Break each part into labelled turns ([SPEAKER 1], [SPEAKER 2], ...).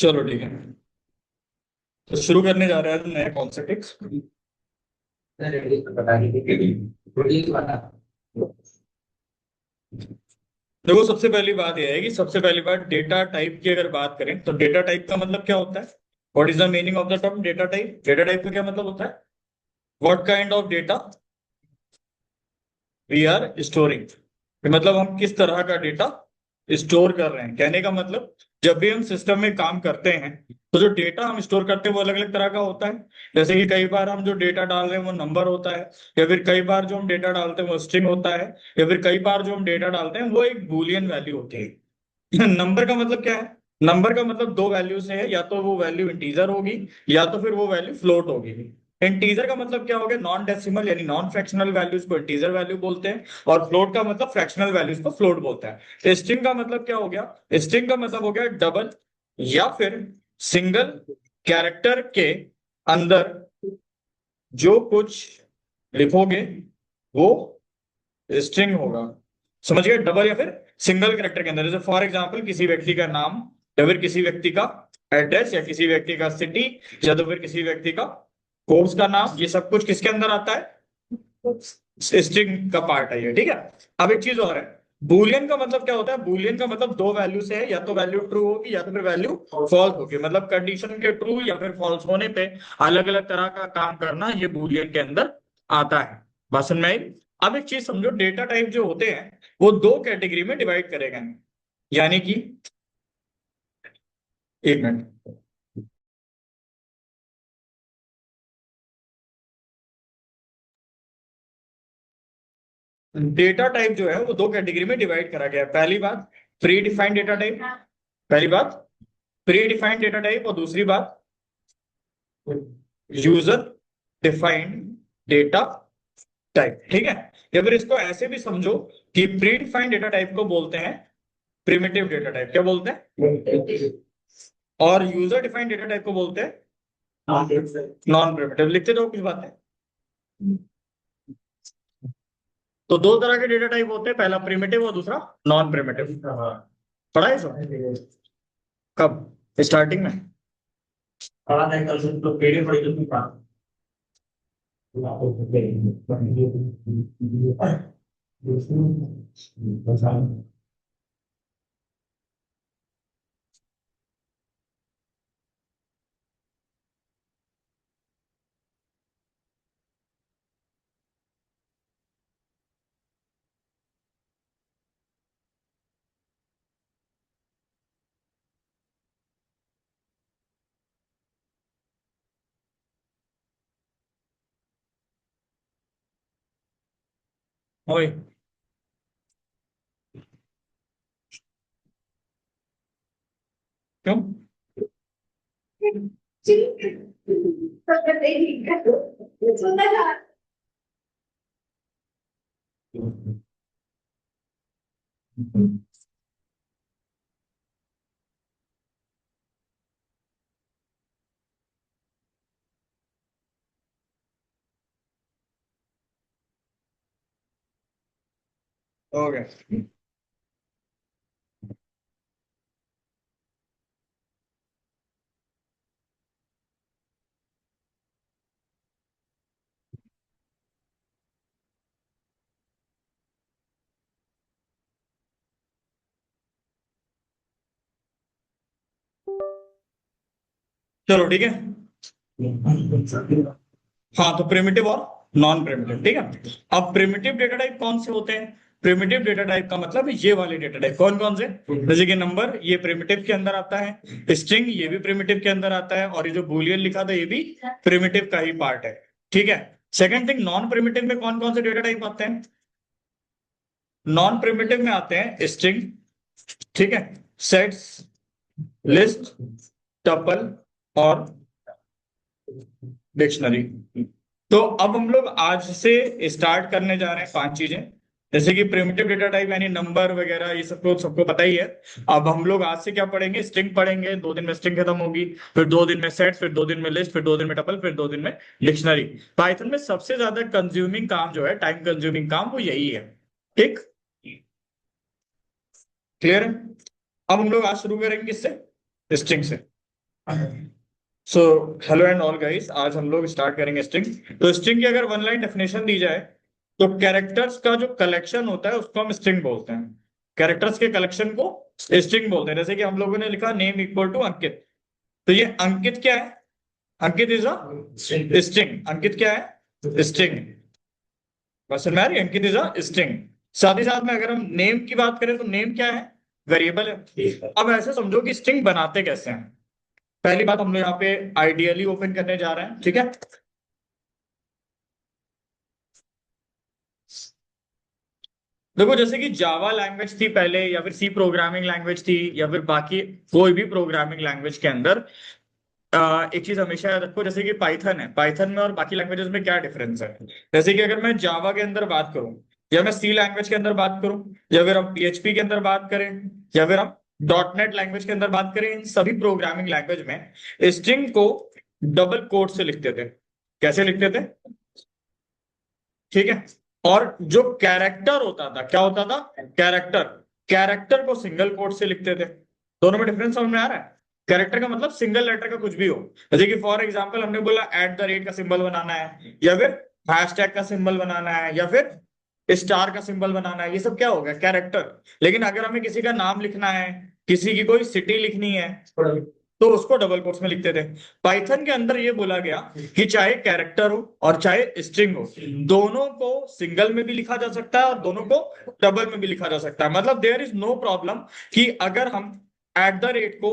[SPEAKER 1] चलो ठीक है। तो शुरू करने जा रहे हैं नया कॉन्सेप्ट। देखो, सबसे पहली बात यह है कि सबसे पहली बात डेटा टाइप की अगर बात करें तो डेटा टाइप का मतलब क्या होता है। What is the meaning of the term data type? Data type का क्या मतलब होता है? What kind of data we are storing. मतलब हम किस तरह का डेटा स्टोर कर रहे हैं। कहने का मतलब, जब भी हम सिस्टम में काम करते हैं तो जो डेटा हम स्टोर करते हैं वो अलग अलग तरह का होता है। जैसे कि कई बार हम जो डेटा डाल रहे हैं वो नंबर होता है, या फिर कई बार जो हम डेटा डालते हैं वो स्ट्रिंग होता है, या फिर कई बार जो हम डेटा डालते हैं वो एक बूलियन वैल्यू होती है। नंबर का मतलब क्या है? नंबर का मतलब दो वैल्यू से है, या तो वो वैल्यू इंटीजर होगी या तो फिर वो वैल्यू फ्लोट होगी। इंटीजर का मतलब क्या हो गया? नॉन डेसिमल यानी नॉन फ्रैक्शनल वैल्यूज को इंटीजर वैल्यू बोलते हैं, और फ्लोट का मतलब फ्रैक्शनल वैल्यूज को फ्लोट बोलता है। स्ट्रिंग का मतलब क्या हो गया? स्ट्रिंग का मतलब हो गया डबल या फिर सिंगल कैरेक्टर के अंदर जो कुछ लिखोगे वो स्ट्रिंग होगा। समझ गए? डबल या फिर सिंगल कैरेक्टर के अंदर, जैसे फॉर एग्जांपल किसी व्यक्ति का नाम, या फिर किसी व्यक्ति का एड्रेस, या किसी व्यक्ति का सिटी, या तो फिर किसी व्यक्ति का कोर्स का नाम, ये सब कुछ किसके अंदर आता है? स्ट्रिंग का पार्ट है ये। ठीक है। अब एक चीज और है, बूलियन का मतलब क्या होता है? बूलियन का मतलब दो वैल्यू से है, या तो वैल्यू ट्रू होगी या तो फिर वैल्यू फॉल्स होगी। मतलब कंडीशन के ट्रू या फिर फॉल्स होने पे अलग अलग तरह का काम करना ये बूलियन के अंदर आता है। बात समझ में आई? अब एक चीज समझो, डेटा टाइप जो होते हैं वो दो कैटेगरी में डिवाइड करे गए हैं। यानी कि, एक मिनट, डेटा टाइप जो है वो दो कैटेगरी में डिवाइड करा गया है। पहली बात, प्री डिफाइंड डेटा टाइप। पहली बात प्री डिफाइंड डेटा टाइप, और दूसरी बात यूजर डिफाइंड डेटा टाइप। ठीक है। या फिर इसको ऐसे भी समझो कि प्री डिफाइंड डेटा टाइप को बोलते हैं प्रिमिटिव डेटा टाइप। क्या बोलते हैं? और यूजर डिफाइंड डेटा टाइप को बोलते हैं नॉन प्रिमिटिव। लिखते जाओ कुछ बातें। तो दो तरह के डेटा टाइप होते हैं, पहला प्रिमिटिव और दूसरा नॉन प्रिमिटिव। पढ़ा है सो? कब? स्टार्टिंग में पढ़ा था कल से, तो पीडीएफ पढ़ी तो पढ़ा। ओए, क्यों? हो गया। चलो ठीक है। हाँ, तो प्रिमिटिव और नॉन प्रिमिटिव। ठीक है। अब प्रिमिटिव डेटा टाइप कौन से होते हैं? प्रिमिटिव डेटा टाइप का मतलब ये वाले डेटा टाइप कौन कौन से? जैसे कि नंबर, ये प्रिमिटिव के अंदर आता है। स्ट्रिंग, ये भी प्रिमिटिव के अंदर आता है। और ये जो बूलियन लिखा था ये भी प्रिमिटिव का ही पार्ट है। ठीक है। सेकंड थिंग, नॉन प्रिमिटिव में कौन कौन से डेटा टाइप आते हैं? नॉन प्रिमिटिव में आते हैं स्ट्रिंग, ठीक है, सेट्स, लिस्ट, टपल और डिक्शनरी। तो अब हम लोग आज से स्टार्ट करने जा रहे हैं पांच चीजें। जैसे कि प्रिमिटिव डेटा टाइप यानी नंबर वगैरह, ये सबको पता ही है। अब हम लोग आज से क्या पढ़ेंगे? स्ट्रिंग पढ़ेंगे। 2 दिन में स्ट्रिंग खत्म होगी, फिर 2 दिन में सेट, फिर 2 दिन में लिस्ट, फिर 2 दिन में टपल, फिर 2 दिन में डिक्शनरी। पाइथन में सबसे ज्यादा कंज्यूमिंग काम जो है, टाइम कंज्यूमिंग काम, वो यही है। ठीक, क्लियर है? अब हम लोग आज शुरू करेंगे किससे? स्ट्रिंग से। So hello and all guys, आज हम लोग स्टार्ट करेंगे स्ट्रिंग। तो स्ट्रिंग की अगर वन लाइन डेफिनेशन दी जाए तो कैरेक्टर्स का जो कलेक्शन होता है उसको हम स्ट्रिंग बोलते हैं। कैरेक्टर्स के कलेक्शन को स्ट्रिंग बोलते हैं। जैसे कि हम लोगों ने लिखा नेम इक्वल टू अंकित, तो ये अंकित क्या है? अंकित इज अ स्ट्रिंग। अंकित क्या है? स्ट्रिंग। क्वेश्चन में आ रही है, अंकित इज अ स्ट्रिंग। साथ ही साथ में अगर हम नेम की बात करें तो नेम क्या है? वेरिएबल है। अब ऐसे समझो कि स्ट्रिंग बनाते कैसे हैं। पहली बात हम लोग यहाँ पे आइडियली ओपन करने जा रहे हैं, ठीक है। देखो, जैसे कि जावा लैंग्वेज थी पहले, या फिर सी प्रोग्रामिंग लैंग्वेज थी, या फिर बाकी कोई भी प्रोग्रामिंग लैंग्वेज के अंदर एक चीज हमेशा याद रखो, जैसे कि पाइथन है, पाइथन में और बाकी लैंग्वेजेस में क्या डिफरेंस है। जैसे कि अगर मैं जावा के अंदर बात करूं, या मैं सी लैंग्वेज के अंदर बात करूं, या फिर हम पीएचपी के अंदर बात करें, या फिर हम डॉट नेट लैंग्वेज के अंदर बात करें, इन सभी प्रोग्रामिंग लैंग्वेज में स्ट्रिंग को डबल कोट से लिखते थे। कैसे लिखते थे? ठीक है। और जो कैरेक्टर होता था, क्या होता था? कैरेक्टर। कैरेक्टर को सिंगल कोट से लिखते थे। दोनों में डिफरेंस समझ में आ रहा है? कैरेक्टर का मतलब सिंगल लेटर का कुछ भी हो। जैसे कि फॉर एग्जांपल हमने बोला एट द रेट का सिंबल बनाना है, या फिर हैशटैग का सिंबल बनाना है, या फिर स्टार का सिंबल बनाना है, ये सब क्या हो गया? कैरेक्टर। लेकिन अगर हमें किसी का नाम लिखना है, किसी की कोई सिटी लिखनी है, तो उसको डबल कोट्स में लिखते थे। पाइथन के अंदर ये बोला गया कि चाहे कैरेक्टर हो और चाहे स्ट्रिंग हो, दोनों को सिंगल में भी लिखा जा सकता है और दोनों को डबल में भी लिखा जा सकता है। मतलब देयर इज नो प्रॉब्लम कि अगर हम एट द रेट को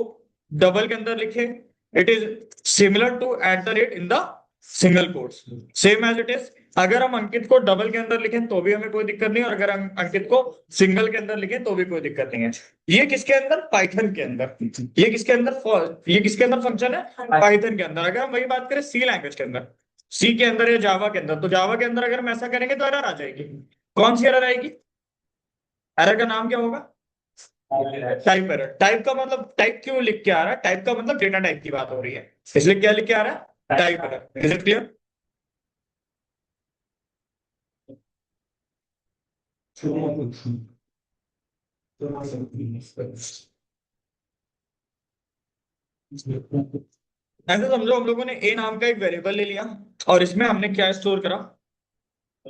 [SPEAKER 1] डबल के अंदर लिखें, it is similar to at the rate in the single quotes, same as it is. अगर हम अंकित को डबल के अंदर लिखें तो भी हमें कोई दिक्कत नहीं, और अगर हम अंकित को सिंगल के अंदर लिखें तो भी कोई दिक्कत नहीं है। ये किसके अंदर? पाइथन के अंदर। ये किसके अंदर? ये किसके अंदर फंक्शन है? पाइथन के अंदर। अगर हम वही बात करें सी लैंग्वेज के अंदर, सी के अंदर या जावा के अंदर, तो जावा के अंदर अगर हम ऐसा करेंगे तो एरर आ जाएगी। कौन सी एरर आएगी? एरर का नाम क्या होगा? Type error. टाइप का मतलब टाइप क्यों लिख के आ रहा है? टाइप का मतलब डेटा टाइप की बात हो रही है, इसलिए क्या लिख के आ रहा है? Type error. Is it clear? ऐसे समझो हम लोगों ने ए नाम का एक वेरिएबल ले लिया, और इसमें हमने क्या स्टोर करा?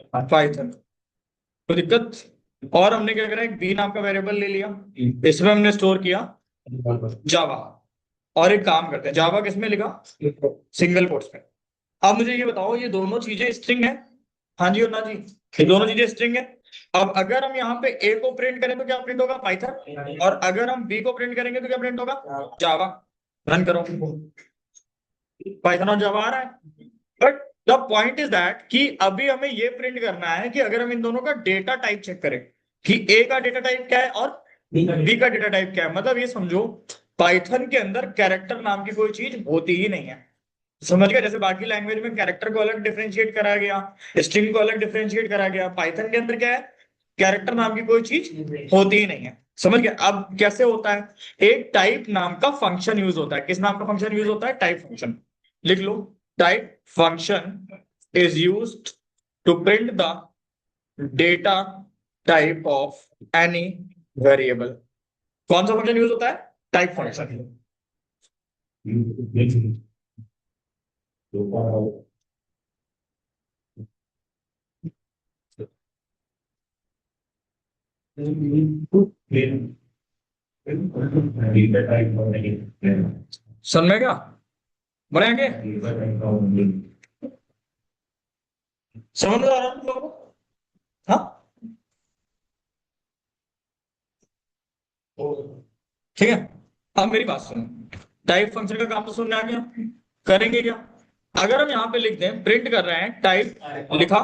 [SPEAKER 1] पाइथन। कोई दिक्कत? और हमने क्या करा, एक बी नाम का वेरिएबल ले लिया, इसमें हमने स्टोर किया जावा। और एक काम करते हैं, जावा किसमें लिखा? सिंगल कोट्स में। अब मुझे ये बताओ, ये दोनों चीजें स्ट्रिंग है? हाँ जी और ना जी? ये दोनों चीजें स्ट्रिंग है। अब अगर हम यहाँ पे ए को प्रिंट करें तो क्या प्रिंट होगा? पाइथन। और अगर हम बी को प्रिंट करेंगे तो क्या प्रिंट होगा? जावा। रन करो। पाइथन और जावा आ रहा है। But the point is that कि अभी हमें ये प्रिंट करना है कि अगर हम इन दोनों का डेटा टाइप चेक करें कि ए का डेटा टाइप क्या है और बी का डेटा टाइप क्या है। मतलब ये समझो, पाइथन के अंदर कैरेक्टर नाम की कोई चीज होती ही नहीं है। समझ गया? जैसे बाकी लैंग्वेज में कैरेक्टर को अलग डिफरेंशिएट करा गया, स्ट्रिंग को अलग डिफरेंशिएट करा गया, पाइथन के अंदर क्या है? कैरेक्टर नाम की कोई चीज होती ही नहीं है। समझ गया? अब कैसे होता है? एक टाइप नाम का फंक्शन यूज होता है। किस नाम का फंक्शन यूज होता है? Type function. लिख लो, type function is used to print the data type of any variable. कौन सा फंक्शन यूज होता है? Type function. समझ में क्या? बढ़िया क्या? समझ में आ रहा है तुम लोगों को? हाँ, ठीक है। अब मेरी बात सुनो, टाइप फंक्शन का काम तो सुनने आ गया। करेंगे क्या? अगर हम यहाँ पे लिख दें, प्रिंट कर रहे हैं टाइप, लिखा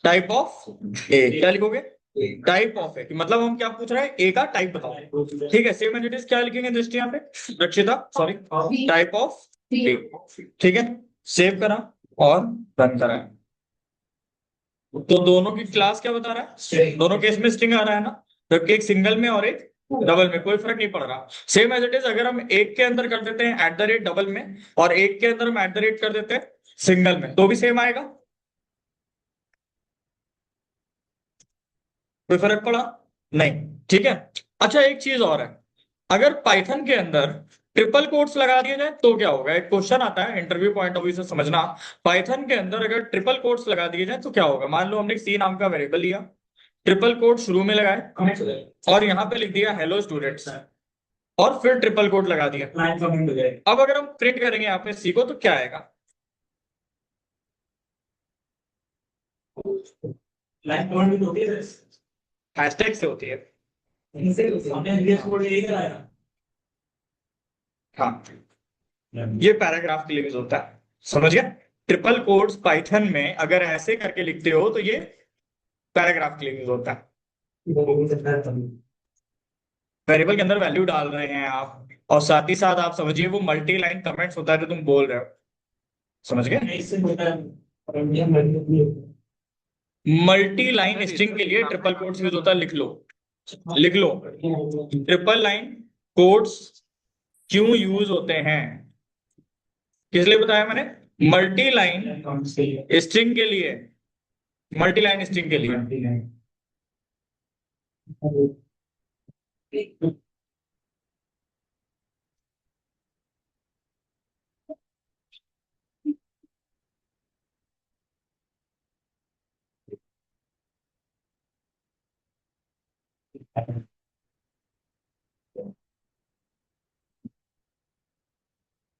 [SPEAKER 1] टाइप ऑफ ए, क्या लिखोगे? टाइप ऑफ ए, मतलब हम क्या पूछ रहे हैं? ए का टाइप बताओ। ठीक है, सेम एज इट इज क्या लिखेंगे दृष्टि यहाँ पे? रक्षिता, सॉरी, टाइप ऑफ ए। ठीक है, सेव करा और रन करा। तो दोनों की क्लास क्या बता रहा है? दोनों केस में स्ट्रिंग आ रहा है ना? तो एक सिंगल में और एक डबल में कोई फर्क नहीं पड़ रहा। सेम एज इट इज अगर हम एक के अंदर कर देते हैं एट द रेट डबल में, और एक के अंदर हम एट द रेट कर देते हैं सिंगल में, तो भी सेम आएगा। कोई फर्क पड़ा? नहीं। ठीक है। अच्छा, एक चीज और है, अगर पाइथन के अंदर ट्रिपल कोट्स लगा दिए जाए तो क्या होगा? एक क्वेश्चन आता है इंटरव्यू पॉइंट ऑफ व्यू से, समझना। पाइथन के अंदर अगर ट्रिपल कोट्स लगा दिए जाए तो क्या होगा? मान लो हमने सी नाम का वेरिएबल लिया, ट्रिपल कोट शुरू में लगाए और यहाँ पे लिख दिया हेलो स्टूडेंट्स, और फिर ट्रिपल कोट लगा दिया। अब अगर हम प्रिंट करेंगे यहाँ पे सी को तो क्या आएगा?
[SPEAKER 2] लाइन कमेंट भी तो होती है।
[SPEAKER 1] हैशटैग से होती है।
[SPEAKER 2] इनसे हमने एनवीएस कोड यही कराया।
[SPEAKER 1] हाँ, ये पैराग्राफ के लिए यूज होता है, समझ गया? ट्रिपल कोट्स पाइथन में अगर ऐसे करके लिखते हो तो ये पैराग्राफ के लिए यूज होता है। वेरिएबल के अंदर वैल्यू डाल रहे हैं आप, और साथ ही साथ आप समझिए वो मल्टी लाइन कमेंट्स होता है जो तुम बोल रहे हो, समझ गए?
[SPEAKER 2] इससे होता है।
[SPEAKER 1] मल्टी लाइन स्ट्रिंग के लिए ट्रिपल कोट्स यूज होता है, लिख लो, लिख लो। ट्रिपल लाइन कोट्स क्यों यूज होते हैं? किस लिए बताया मैंने? मल्टी लाइन स्ट्रिंग के लिए, मल्टी लाइन स्ट्रिंग के लिए।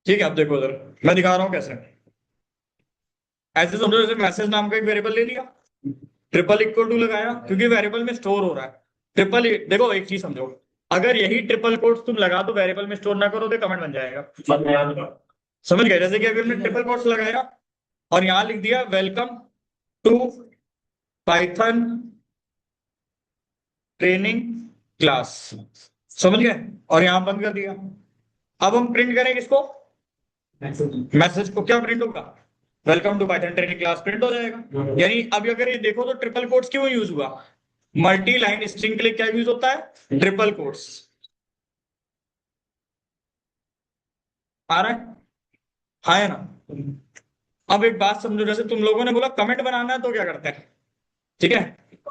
[SPEAKER 1] ठीक है, अब देखो उधर मैं दिखा रहा हूं कैसे। ऐसे समझो जैसे मैसेज नाम का एक वेरिएबल ले लिया, ट्रिपल इक्वल टू लगाया क्योंकि वेरिएबल में स्टोर हो रहा है। ट्रिपल, देखो एक चीज समझो, अगर यही ट्रिपल कोट्स तुम लगा दो वेरिएबल में स्टोर ना करो तो कमेंट बन जाएगा। समझ गए? जैसे कि अभी हमने ट्रिपल कोट्स लगाया और यहां लिख दिया welcome to Python training class, समझ गए? और यहां बंद कर दिया। अब हम प्रिंट करेंगे इसको, मैसेज को, क्या प्रिंट होगा? Welcome to Python training class print हो जाएगा। यानी अब अगर ये देखो तो ट्रिपल कोट्स क्यों यूज हुआ? मल्टी लाइन स्ट्रिंग के लिए क्या यूज होता है? Triple quotes. आ रहा है? हाँ है ना? अब एक बात समझो, जैसे तुम लोगों ने बोला कमेंट बनाना है तो क्या करते हैं, ठीक है?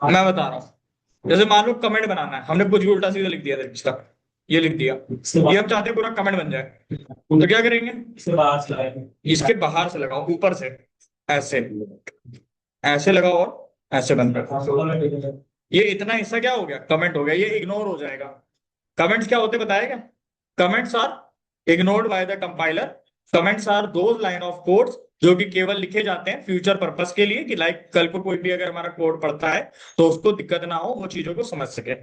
[SPEAKER 1] मैं बता रहा हूँ, जैसे मान लो कमेंट बनाना है, हमने कुछ भी उल्टा सीधा लिख दिया था पिछला, ये लिख दिया, ये हम चाहते हैं पूरा कमेंट बन जाए, तो क्या करेंगे?
[SPEAKER 2] इसके बाद स्लाइड
[SPEAKER 1] इसके बाहर से लगाओ, ऊपर से, ऐसे, ऐसे लगाओ और ऐसे बंद कर। ये इतना हिस्सा क्या हो गया? कमेंट हो गया, ये इग्नोर हो जाएगा। कमेंट्स क्या होते बताया क्या? Comments are ignored by the compiler. Comments are those line of codes जो कि केवल लिखे जाते हैं फ्यूचर पर्पस के लिए, कि लाइक कल को कोई भी अगर हमारा कोड पढ़ता है तो उसको दिक्कत ना हो, वो चीजों को समझ सके।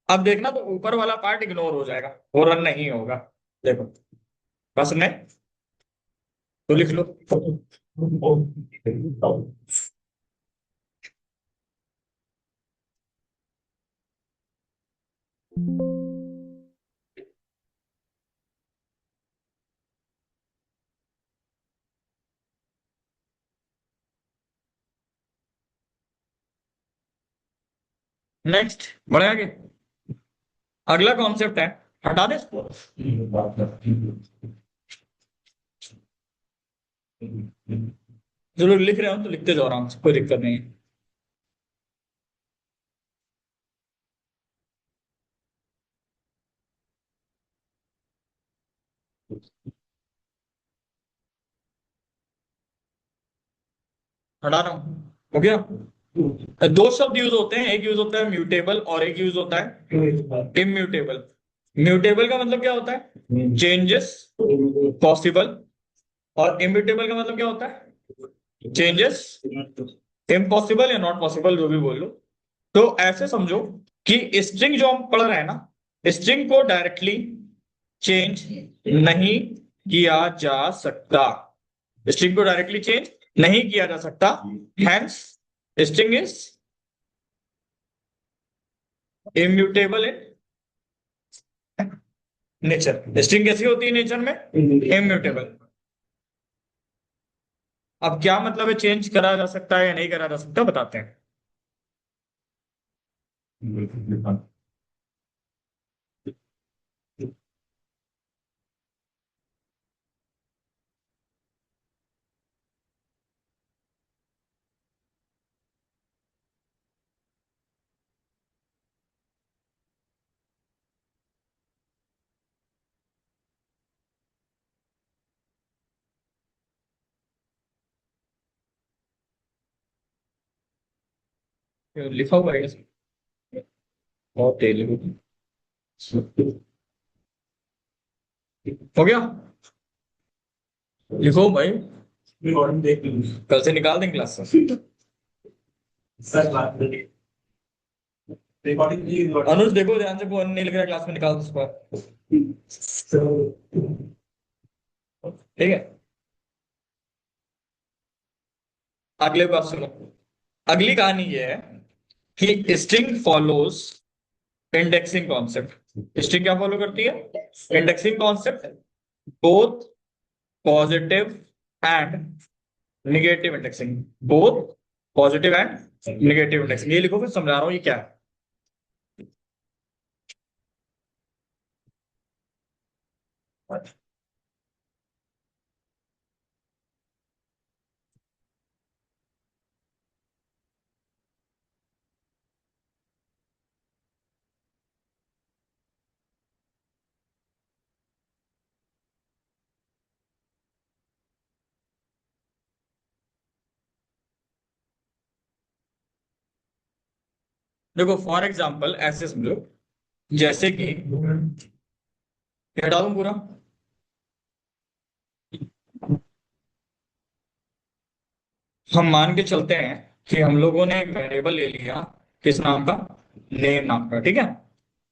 [SPEAKER 1] अब देखना तो ऊपर वाला पार्ट इग्नोर हो जाएगा, वो रन नहीं होगा। देखो, बस नहीं तो लिख लो। नेक्स्ट बढ़े आगे। अगला कॉन्सेप्ट है, हटा दे इसको। जो लोग लिख रहे हो तो लिखते जाओ आराम से, कोई दिक्कत नहीं है। हटा रहा हूँ, हो गया? दो शब्द यूज होते हैं, एक यूज होता है म्यूटेबल और एक यूज होता है इम्यूटेबल। म्यूटेबल का मतलब क्या होता है? Changes possible. और इम्यूटेबल का मतलब क्या होता है? चेंजेस इम्पॉसिबल या नॉट पॉसिबल, जो भी बोल लो। तो ऐसे समझो कि स्ट्रिंग जो हम पढ़ रहे हैं ना, स्ट्रिंग को डायरेक्टली चेंज नहीं किया जा सकता। स्ट्रिंग को डायरेक्टली चेंज नहीं किया जा सकता, hence string is immutable in nature. String कैसी होती है नेचर में? इम्यूटेबल। अब क्या मतलब है चेंज करा जा सकता है या नहीं करा जा सकता, बताते हैं। लिखा हुआ है इसमें? बहुत तेलुगु। हो गया? लिखो भाई।
[SPEAKER 2] रिकॉर्डिंग देख लीजिए।
[SPEAKER 1] कल से निकाल देंगे क्लास से।
[SPEAKER 2] सच बात है। रिकॉर्डिंग की
[SPEAKER 1] अनुज देखो ध्यान से, कौन नहीं लिख रहा क्लास में, निकाल दो उसको। ठीक है, अगले बात सुनो। अगली कहानी ये है कि string follows indexing concept. String क्या फॉलो करती है? Indexing concept, both positive and negative indexing. Both positive and negative indexing, ये लिखो, फिर समझा रहा हूं ये क्या है। देखो फॉर एग्जाम्पल ऐसे समझो, जैसे कि ये हटा दूं पूरा। हम मान के चलते हैं कि हम लोगों ने एक वेरिएबल ले लिया, किस नाम का? नेम नाम का, ठीक है।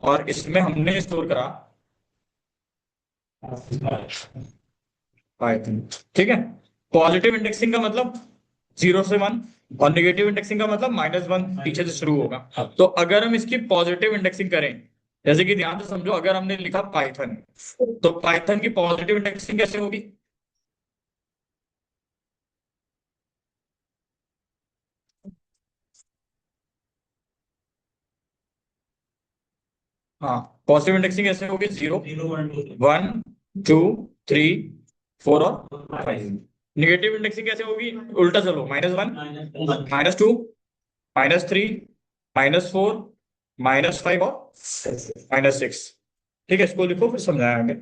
[SPEAKER 1] और इसमें हमने स्टोर करा पाइथन, ठीक है। पॉजिटिव इंडेक्सिंग का मतलब 0 से 1, और निगेटिव इंडेक्सिंग का मतलब -1 पीछे से शुरू होगा। तो अगर हम इसकी पॉजिटिव इंडेक्सिंग करें, जैसे कि ध्यान से समझो, अगर हमने लिखा पाइथन, तो पाइथन की पॉजिटिव इंडेक्सिंग कैसे होगी? हाँ, पॉजिटिव इंडेक्सिंग कैसे होगी? 0, 1, 2, 3, 4 और 5। निगेटिव इंडेक्सिंग कैसे होगी? उल्टा चलो, -1, -2, -3, -4, -5 और -6। ठीक है, इसको लिखो, फिर समझाएंगे।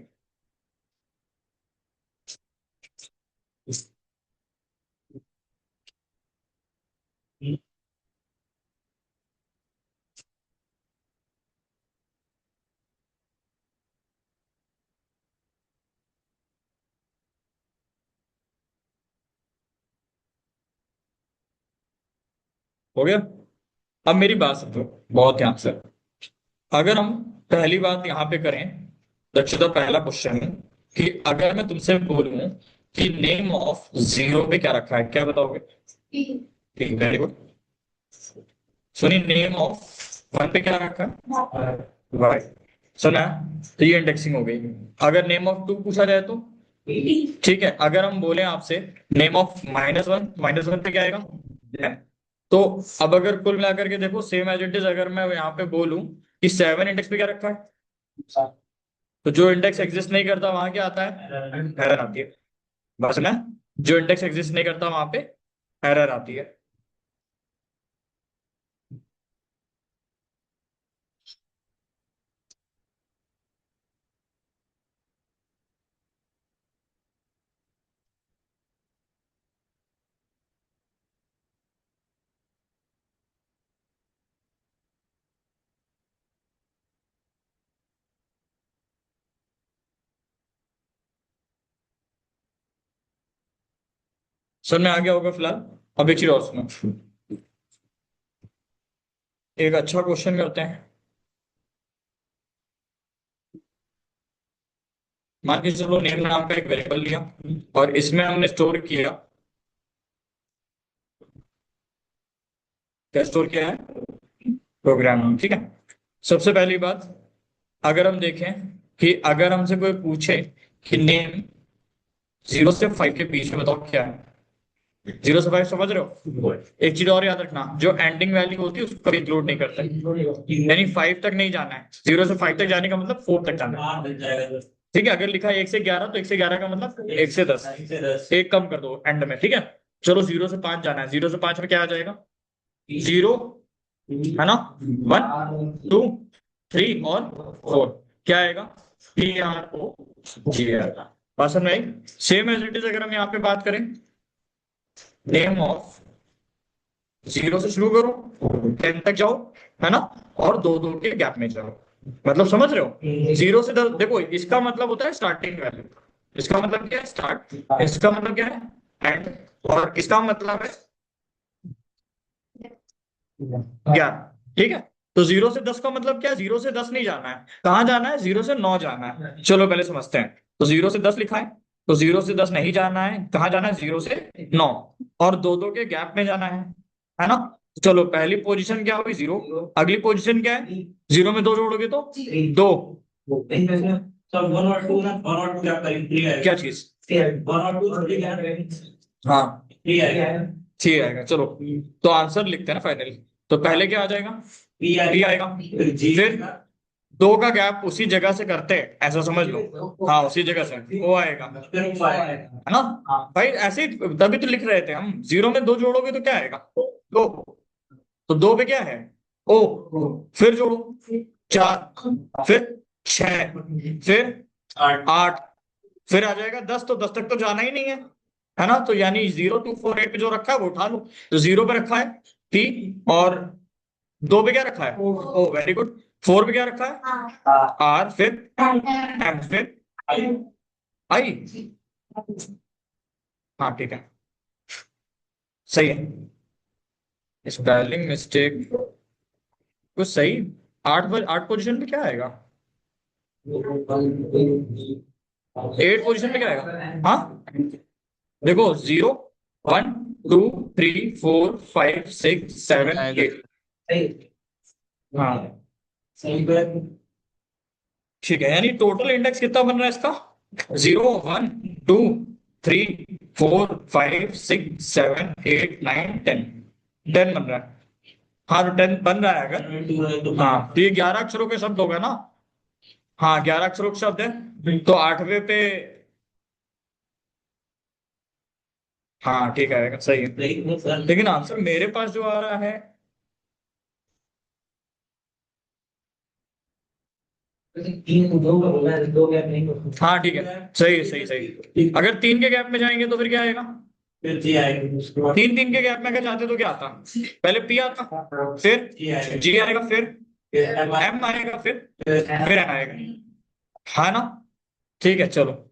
[SPEAKER 1] हो गया? अब मेरी बात समझो बहुत ध्यान से। अगर हम पहली बात यहाँ पे करें, दक्षता पहला क्वेश्चन, कि अगर मैं तुमसे बोलूं कि नेम ऑफ 0 पे क्या रखा है, क्या बताओगे? ठीक, वेरी गुड। सुनिए, नेम ऑफ 1 पे क्या रखा है? वाई। सुना? तो ये इंडेक्सिंग हो गई। अगर नेम ऑफ 2 पूछा जाए तो? ठीक है, अगर हम बोले आपसे नेम ऑफ -1, -1 पे क्या आएगा? है। तो अब अगर कुल मिलाकर के देखो, सेम एज इट इज, अगर मैं यहाँ पे बोलूं कि 7 इंडेक्स पे क्या रखा है, तो जो इंडेक्स एग्जिस्ट नहीं करता वहां क्या आता है? एरर आती है। बस ना, जो इंडेक्स एग्जिस्ट नहीं करता वहां पे एरर आती है। समझ में आ गया होगा फिलहाल? अब एक चीज और सुनो, एक अच्छा क्वेश्चन करते हैं। मान के चलो नेम नाम का एक वेरिएबल लिया, और इसमें हमने स्टोर किया, क्या स्टोर किया है? प्रोग्राम, ठीक है। सबसे पहली बात, अगर हम देखें कि अगर हमसे कोई पूछे कि नेम 0 से 5 के बीच में बताओ क्या है, 0 से 5, समझ रहे हो? एक चीज और याद रखना, जो एंडिंग वैल्यू होती है उसको कभी इंक्लूड नहीं करता है। यानी 5 तक नहीं जाना है, 0 से 5 तक जाने का मतलब 4 तक जाना है। ठीक है, अगर लिखा है 1 से 11, तो 1 से 11 का मतलब 1 से 10, एक कम कर दो एंड में, ठीक है। चलो 0 से 5 जाना है, 0 से 5 में क्या आ जाएगा? 0, है ना, 1, 2, 3 और 4, क्या आएगा? PROGR। बात समझ में आई? सेम एज इट इज, अगर हम यहाँ पे बात करें नेम ऑफ जीरो से शुरू करो, 10 तक जाओ, है ना, और दो दो के गैप में जाओ। मतलब समझ रहे हो, जीरो से 10, देखो इसका मतलब होता है स्टार्टिंग वैल्यू, इसका मतलब क्या है स्टार्ट, इसका मतलब क्या है एंड, और इसका मतलब है गैप। ठीक है, तो 0 से 10 का मतलब क्या है, 0 से 10 नहीं जाना है, कहाँ जाना है, 0 से 9 जाना है। चलो पहले समझते हैं, तो 0 से 10 लिखा है, तो 0 से 10 नहीं जाना है, कहाँ जाना है, 0 से 9, और दो दो के गैप में जाना है ना। चलो पहली पोजीशन क्या होगी, 0, अगली पोजीशन क्या है, 0 में 2 जोड़ोगे तो 2।
[SPEAKER 2] सर 1 और 2 ना, 1 और 2 क्या करेंगे, 3
[SPEAKER 1] क्या
[SPEAKER 2] आएगा।
[SPEAKER 1] चीज,
[SPEAKER 2] 1 और 2 3 क्या आएगा,
[SPEAKER 1] हाँ
[SPEAKER 2] 3 आएगा।
[SPEAKER 1] ठीक आएगा। चलो तो आंसर लिखते हैं ना फाइनली, तो पहले क्या आ जाएगा,
[SPEAKER 2] पी
[SPEAKER 1] पी
[SPEAKER 2] आएगा,
[SPEAKER 1] आएगा,
[SPEAKER 2] फिर जी
[SPEAKER 1] फिर
[SPEAKER 2] आएगा।
[SPEAKER 1] दो का गैप उसी जगह से करते हैं, ऐसा समझ लो, हाँ उसी जगह से वो आएगा,
[SPEAKER 2] फिर वो आएगा।
[SPEAKER 1] है ना। भाई ऐसे ही तभी तो लिख रहे थे हम, 0 में 2 जोड़ोगे तो क्या आएगा, 2, तो 2 पे क्या है, ओ, फिर जोड़ो 4, फिर 6, फिर
[SPEAKER 2] 8।
[SPEAKER 1] 8, फिर आ जाएगा 10, तो 10 तक तो जाना ही नहीं है ना, तो यानी 0248 पे जो रखा है वो उठा लो, तो 0 पे रखा है टी, और 2 पे क्या रखा है, ओ वेरी गुड, 4 पे क्या रखा है आर, फिर एम, फिर आई, हाँ ठीक है, सही है। स्पेलिंग मिस्टेक कुछ सही, 8 पोजीशन पे क्या आएगा, 8 पोजीशन पे क्या आएगा, हाँ देखो 0 1 2 3 4 5 6 7 8, हाँ
[SPEAKER 2] सही पे।
[SPEAKER 1] ठीक है, यानी टोटल इंडेक्स कितना बन रहा है इसका, 0 1 2 3 4 5 6 7 8 9 10, 10 बन रहा है, हाँ तो 10 बन रहा है अगर, हाँ तो ये 11 अक्षरों के शब्द होगा ना, हाँ 11 अक्षरों के शब्द है, तो 8वें पे, हाँ ठीक है सही है, लेकिन आंसर मेरे पास जो आ रहा है,
[SPEAKER 2] तीन दो का बोला है, 2 गैप नहीं होता।
[SPEAKER 1] हाँ ठीक है, सही है सही सही, अगर 3 के गैप में जाएंगे तो फिर क्या आएगा,
[SPEAKER 2] फिर जी आएगा, उसके बाद
[SPEAKER 1] 3 3 के गैप में अगर जाते तो क्या आता, पहले पी आता, फिर
[SPEAKER 2] जी आएगा,
[SPEAKER 1] जी आएगा, फिर
[SPEAKER 2] फिर एम
[SPEAKER 1] एम आएगा,
[SPEAKER 2] आएगा।
[SPEAKER 1] फिर एन आएगा, है ना। ठीक है चलो,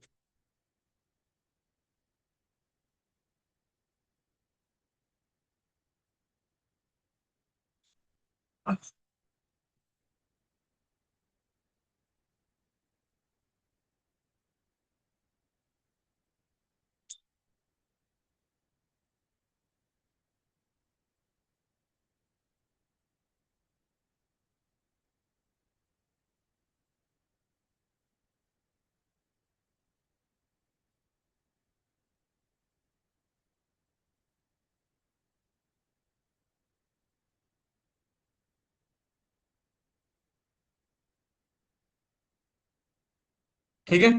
[SPEAKER 1] ठीक है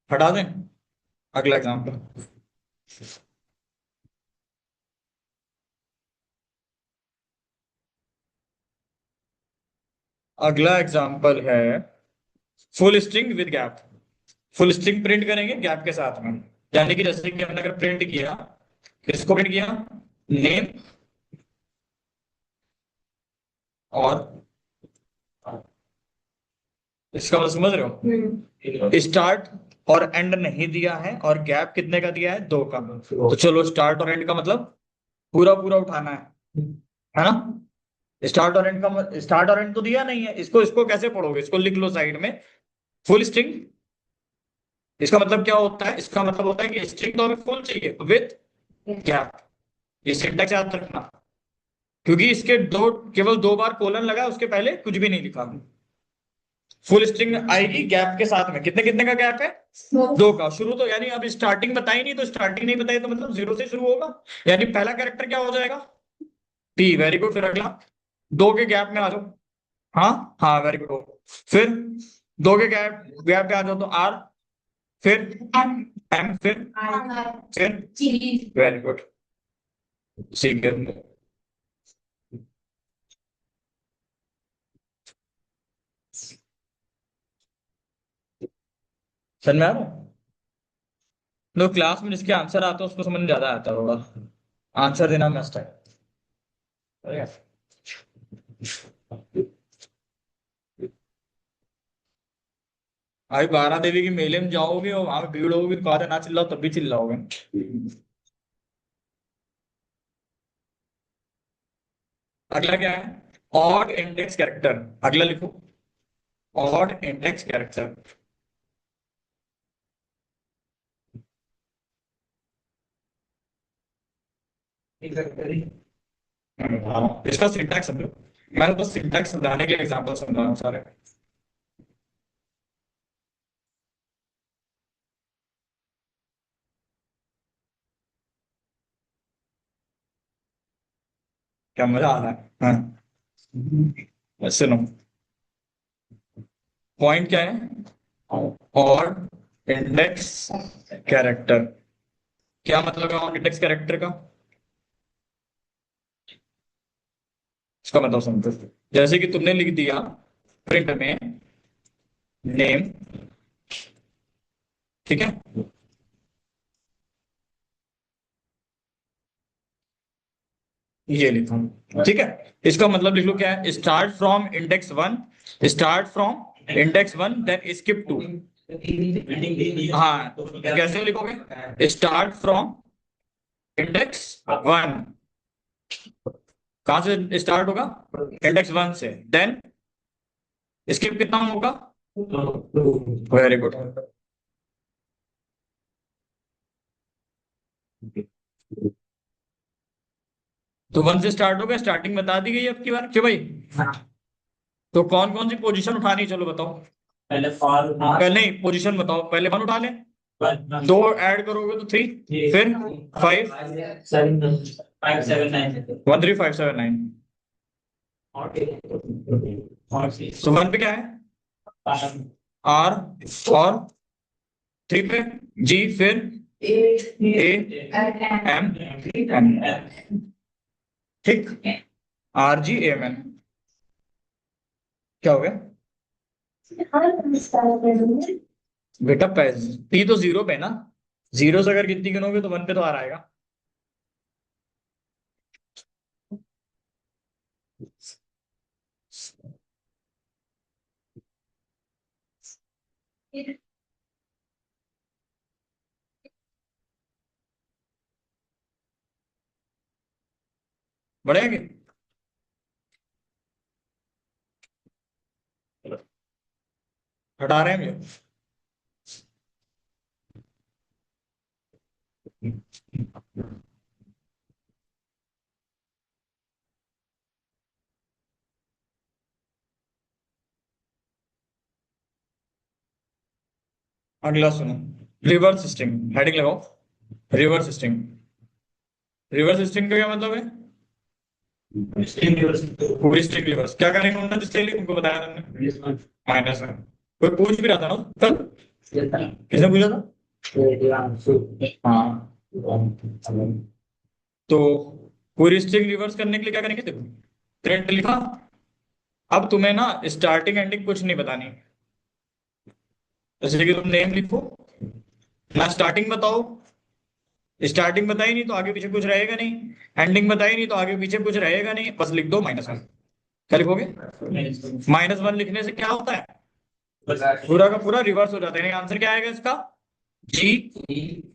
[SPEAKER 1] हटा दें, अगला एग्जाम्पल, अगला एग्जाम्पल है full string with gap, full string print करेंगे गैप के साथ में, यानी कि जैसे कि हमने अगर प्रिंट किया, किसको प्रिंट किया, नेम, और इसका मतलब समझ रहे हो, स्टार्ट और एंड नहीं दिया है, और गैप कितने का दिया है, 2 का, तो चलो स्टार्ट और एंड का मतलब पूरा पूरा उठाना है ना, स्टार्ट और एंड का, स्टार्ट और एंड तो दिया नहीं है, इसको इसको कैसे पढ़ोगे, इसको लिख लो साइड में, फुल स्ट्रिंग, इसका मतलब क्या होता है, इसका मतलब होता है कि स्ट्रिंग तो हमें फुल चाहिए विथ गैप, ये सिंटैक्स याद रखना, क्योंकि इसके दो, केवल 2 बार कोलन लगा है, उसके पहले कुछ भी नहीं लिखा, फुल स्ट्रिंग आएगी गैप के साथ में, कितने कितने का गैप है, 2 का, शुरू तो यानी अब स्टार्टिंग बताई नहीं, तो स्टार्टिंग नहीं बताई तो मतलब 0 से शुरू होगा, यानी पहला कैरेक्टर क्या हो जाएगा, टी, वेरी गुड, फिर अगला 2 के गैप में आ जाओ, हाँ हाँ वेरी गुड, फिर 2 के गैप गैप पे आ जाओ तो आर, फिर एम, फिर वेरी गुड, सीख गए, समझ में आ रहा है, तो क्लास में जिसके आंसर आता है उसको समझ में ज्यादा आता है, थोड़ा आंसर देना मस्ट है। भाई बारा देवी की मेले में जाओगे और वहां पे भीड़ होगी तो कहा ना चिल्लाओ तब भी चिल्लाओगे। अगला क्या है? Odd index character. अगला लिखो, ऑड इंडेक्स कैरेक्टर। इसका सिंटैक्स समझो। मैं तो बस सिंटैक्स समझाने के लिए एग्जांपल समझा रहा हूँ सारे। क्या मजा आ रहा है? हाँ, सुनो। पॉइंट क्या है? Odd index character. क्या मतलब है ऑड इंडेक्स कैरेक्टर का? इसका मतलब समझो। जैसे कि तुमने लिख दिया प्रिंट में नेम, ठीक है? ये लिखा, ठीक है। इसका मतलब लिख लो क्या है? Start from index one, start from index one then skip two. हाँ, कैसे लिखोगे? Start from index one. कहां से स्टार्ट होगा? इंडेक्स वन से। देन स्किप कितना होगा? Very good. तो वन से स्टार्ट होगा, स्टार्टिंग बता दी गई आपकी बार, क्यों भाई? तो कौन कौन सी पोजीशन उठानी है, चलो बताओ।
[SPEAKER 2] पहले फॉर
[SPEAKER 1] पहले नहीं, पोजीशन बताओ। पहले वन उठा ले, दो ऐड करोगे तो थ्री, फिर five,
[SPEAKER 2] 5 7 9
[SPEAKER 1] one three five seven nine. तो वन पे क्या है? आर, और थ्री पे जी, फिर ए एम एन। ठीक, आर जी एम एन। क्या हो गया बेटा? पी तो जीरो पे ना, जीरो से अगर गिनती गिनोगे तो वन पे तो आ आएगा। बढ़ेगा कि? हटा रहे हैं मुझे। अगला सुनो, रिवर्स स्ट्रिंग। हेडिंग लगाओ, रिवर्स स्ट्रिंग। रिवर्स स्ट्रिंग का क्या मतलब है? पूरी स्ट्रिंग रिवर्स। क्या करेंगे उन्होंने जिसके लिए तुमको बताया तुमने? माइनस में। कोई पूछ भी रहा था ना कल? किसने पूछा था? हाँ। तो पूरी स्ट्रिंग रिवर्स करने के लिए क्या करेंगे? देखो, प्रिंट लिखा। अब तुम्हें ना स्टार्टिंग एंडिंग कुछ नहीं बतानी। जैसे कि तुम नेम लिखो ना, स्टार्टिंग बताओ। स्टार्टिंग बताई नहीं तो आगे पीछे कुछ रहेगा नहीं, एंडिंग बताई नहीं तो आगे पीछे कुछ रहेगा नहीं, बस लिख दो माइनस वन। क्या लिखोगे? माइनस वन लिखने से क्या होता है? पूरा का पूरा रिवर्स हो जाता है। आंसर क्या आएगा इसका? G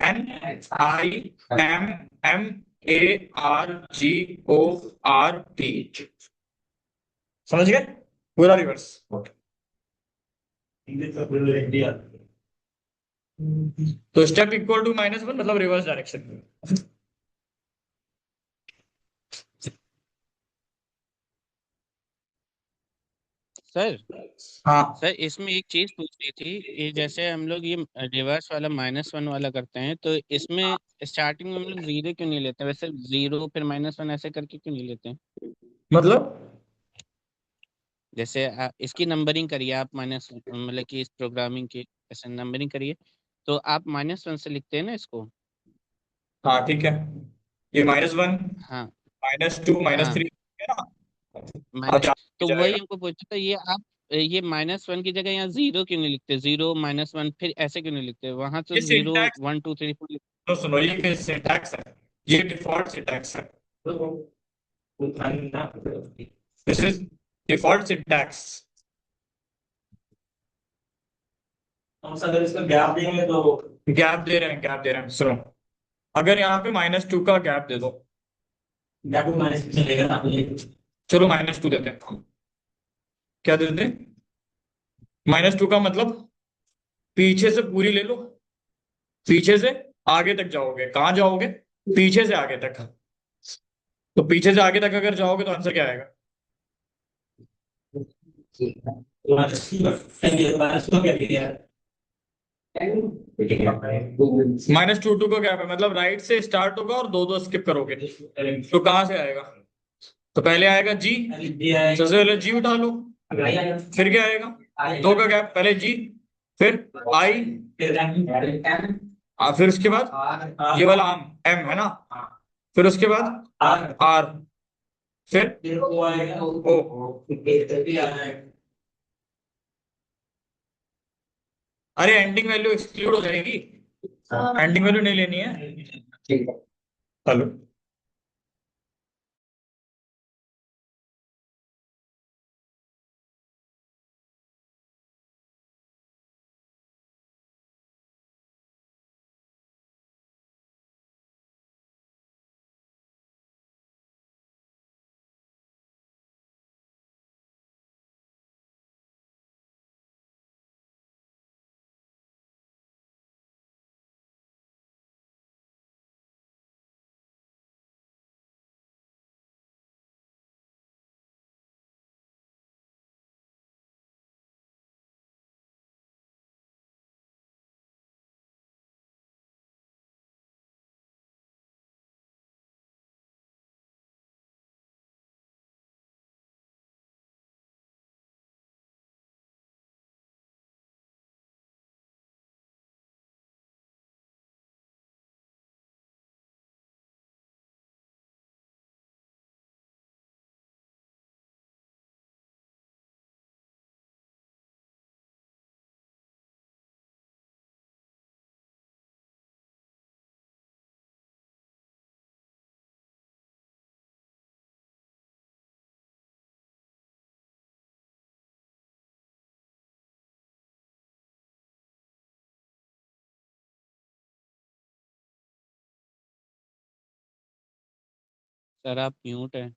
[SPEAKER 1] N I M M A R G O R T. समझ गए? पूरा रिवर्स। तो step equal to minus one मतलब रिवर्स डायरेक्शन में।
[SPEAKER 3] सर
[SPEAKER 1] हाँ,
[SPEAKER 3] सर इसमें एक चीज पूछनी थी कि जैसे हम लोग ये रिवर्स वाला -1 वाला करते हैं तो इसमें स्टार्टिंग में हम लोग जीरो क्यों नहीं लेते? वैसे जीरो फिर -1 ऐसे करके क्यों नहीं लेते हैं?
[SPEAKER 1] मतलब
[SPEAKER 3] जैसे इसकी नंबरिंग करिए आप, माइनस मतलब कि इस प्रोग्रामिंग की ऐसे नंबरिंग करिए तो आप -1 से लिखते हैं ना इसको।
[SPEAKER 1] हाँ ठीक है, ये माइनस वन,
[SPEAKER 3] हाँ
[SPEAKER 1] माइनस टू, माइनस
[SPEAKER 3] हाँ,
[SPEAKER 1] थ्री है ना। अब
[SPEAKER 3] माइनस।
[SPEAKER 1] चार
[SPEAKER 3] तो
[SPEAKER 1] जाएगा।
[SPEAKER 3] वही हमको पूछना था, ये आप ये -1 की जगह यहाँ जीरो क्यों नहीं लिखते? जीरो -1 फिर ऐसे क्यों नहीं लिखते? वहां तो
[SPEAKER 1] ये
[SPEAKER 3] जीरो
[SPEAKER 1] सिंटैक्स,
[SPEAKER 3] 1 2 3 4।
[SPEAKER 1] तो सुनो, ये सिंटैक्स है, ये डिफॉल्ट सिंटैक्स है। This is default syntax.
[SPEAKER 2] अगर इसका गैप देंगे तो
[SPEAKER 1] गैप दे रहे हैं, गैप दे रहे हैं, सुनो। अगर यहाँ पे -2 का गैप दे दो,
[SPEAKER 2] गैप को माइनस चलेगा ना।
[SPEAKER 1] चलो -2 देते हैं। क्या देते हैं? -2 का मतलब पीछे से पूरी ले लो, पीछे से आगे तक जाओगे, कहाँ जाओगे? पीछे से आगे तक। तो पीछे से आगे तक अगर जाओगे तो आंसर क्या आएगा?
[SPEAKER 2] माइनस तो क्या दिया
[SPEAKER 1] -2 का गैप है, मतलब राइट से स्टार्ट होगा और दो दो स्किप करोगे, तो कहाँ से आएगा? तो पहले आएगा जी, सबसे पहले जी उठा लो, फिर क्या आएगा? 2 का गैप, पहले जी, फिर आई, फिर उसके बाद ये वाला आम एम है ना, फिर उसके बाद आर, फिर ओ। अरे एंडिंग वैल्यू एक्सक्लूड हो जाएगी, एंडिंग वैल्यू नहीं लेनी है। हेलो।
[SPEAKER 3] सर आप म्यूट हैं।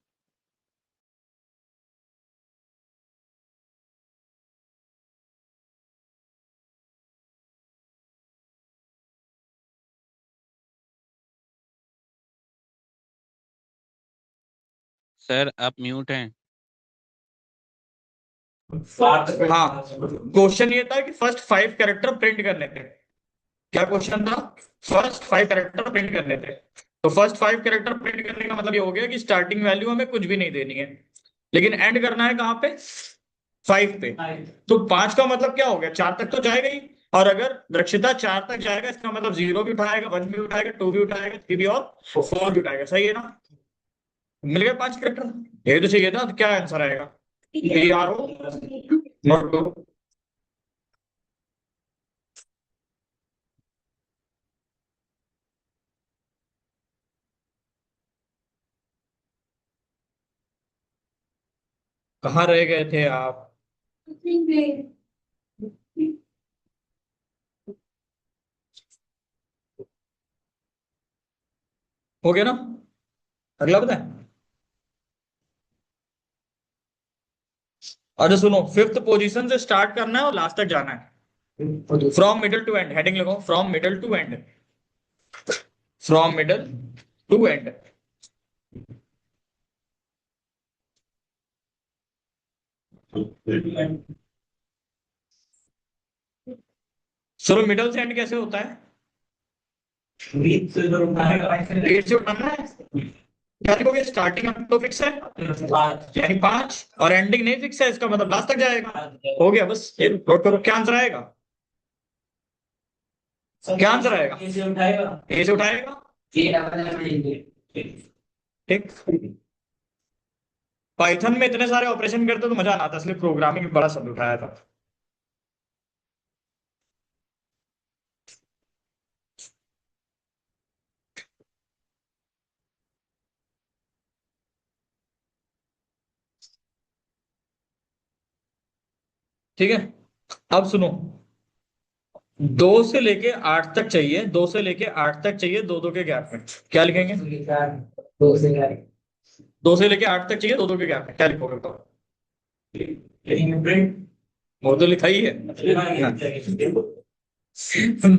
[SPEAKER 3] सर आप म्यूट हैं।
[SPEAKER 1] हाँ, क्वेश्चन ये था कि फर्स्ट 5 कैरेक्टर प्रिंट करने थे। क्या क्वेश्चन था? फर्स्ट 5 कैरेक्टर प्रिंट करने थे। तो फर्स्ट 5 कैरेक्टर प्रिंट करने का मतलब ये हो गया कि स्टार्टिंग वैल्यू हमें कुछ भी नहीं देनी है, लेकिन एंड करना है कहाँ पे? 5 पे। तो 5 का मतलब क्या हो गया? 4 तक तो जाएगा ही, और अगर रक्षिता 4 तक जाएगा इसका मतलब 0 भी उठाएगा, 1 भी उठाएगा, 2 भी उठाएगा, 3 भी, और 4 भी उठाएगा। सही है ना? मिल गए 5 कैरेक्टर, ये तो चाहिए था। तो क्या आंसर आएगा? PRO नोट करो। कहाँ रह गए थे आप? हो गया ना? अगला पता है? अच्छा सुनो, 5th पोजीशन से स्टार्ट करना है और लास्ट तक जाना है। From middle to end, heading लगाओ, from middle to end, from middle to end. चलो मिडल से एंड कैसे होता है?
[SPEAKER 2] बीच से जो उठाएगा
[SPEAKER 1] एट से उठाना है। क्या लिखोगे? स्टार्टिंग अप तो फिक्स है, यानी 5, और एंडिंग नहीं फिक्स है, इसका मतलब लास्ट तक जाएगा। हो गया, बस ये नोट करो। क्या आंसर आएगा? क्या आंसर आएगा?
[SPEAKER 2] ए से उठाएगा,
[SPEAKER 1] ए से उठाएगा।
[SPEAKER 2] ए डबल एम लेंगे।
[SPEAKER 1] ठीक। पाइथन में इतने सारे ऑपरेशन करते तो मजा ना आता, इसलिए प्रोग्रामिंग बड़ा शब्द उठाया था। ठीक है, अब सुनो, 2 से लेके 8 तक चाहिए, 2 से लेके 8 तक चाहिए, 2 2 के गैप में, क्या लिखेंगे? 2 से लेके 8 तक चाहिए, 2 2 के गैप में, क्या लिखोगे बताओ? वो तो लिखा ही है।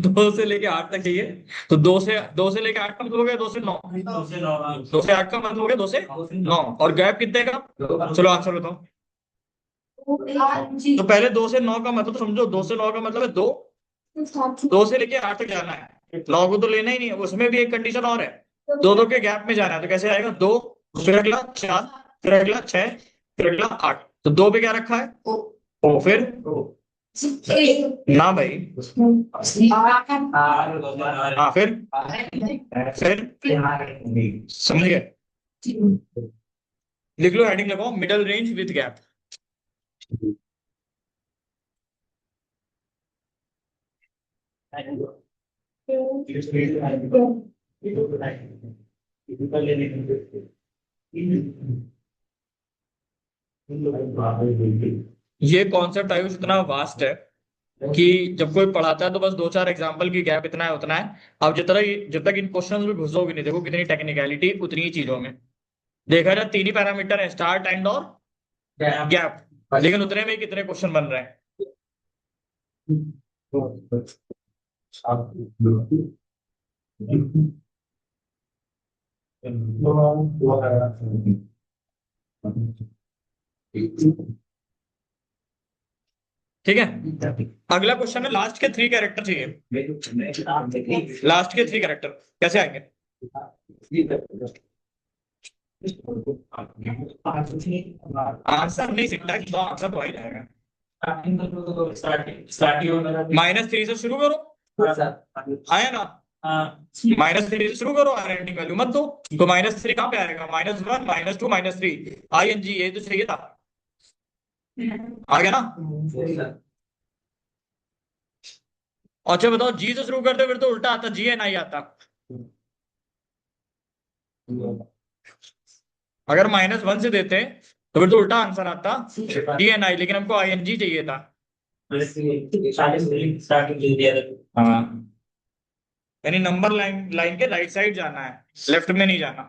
[SPEAKER 1] 2 से लेके 8 तक चाहिए, तो 2 से लेके 8 का मतलब हो गया 2 से 9, 2 से 8 का मतलब हो गया 2 से 9, और गैप कितने का? चलो आंसर बताओ। तो पहले 2 से 9 का मतलब तो समझो, 2 से 9 का मतलब है 2, 2 से लेके 8 तक जाना है, 9 को तो लेना ही नहीं है, उसमें भी एक कंडीशन और है, 2 2 के गैप में जाना है, तो कैसे आएगा? 2, फिर अगला 4, फिर अगला 6, फिर अगला 8, तो 2 पे क्या रखा है? ओ, फिर ना भाई, हाँ फिर समझ गए? लिख लो, हेडिंग लगाओ, मिडल रेंज विद गैप। ये कॉन्सेप्ट आयुष इतना वास्ट है कि जब कोई पढ़ाता है तो बस 2 4 एग्जांपल की गैप इतना है उतना है। अब जब तक इन क्वेश्चंस में घुसोगे नहीं, देखो कितनी टेक्निकलिटी उतनी ही चीजों में। देखा जाए 3 ही पैरामीटर है, स्टार्ट, एंड और गैप, लेकिन उतने में ही कितने क्वेश्चन बन रहे हैं। ठीक है, अगला क्वेश्चन है, लास्ट के 3 कैरेक्टर चाहिए, लास्ट के 3 कैरेक्टर कैसे आएंगे? आंसर नहीं सीखता तो आंसर तो आ ही जाएगा। -3 से शुरू करो, आया ना? -3 से शुरू करो, आयरन वैल्यू मत दो, तो -3 कहाँ पे आएगा? -1 -2 -3, ING, ये तो चाहिए था, आ गया ना? अच्छा बताओ, जी से शुरू करते फिर तो उल्टा आता, GNI आता। अगर -1 से देते तो फिर तो उल्टा आंसर आता, GNI, लेकिन हमको ING चाहिए था। हाँ, यानी नंबर लाइन लाइन के राइट साइड जाना है, लेफ्ट में नहीं जाना।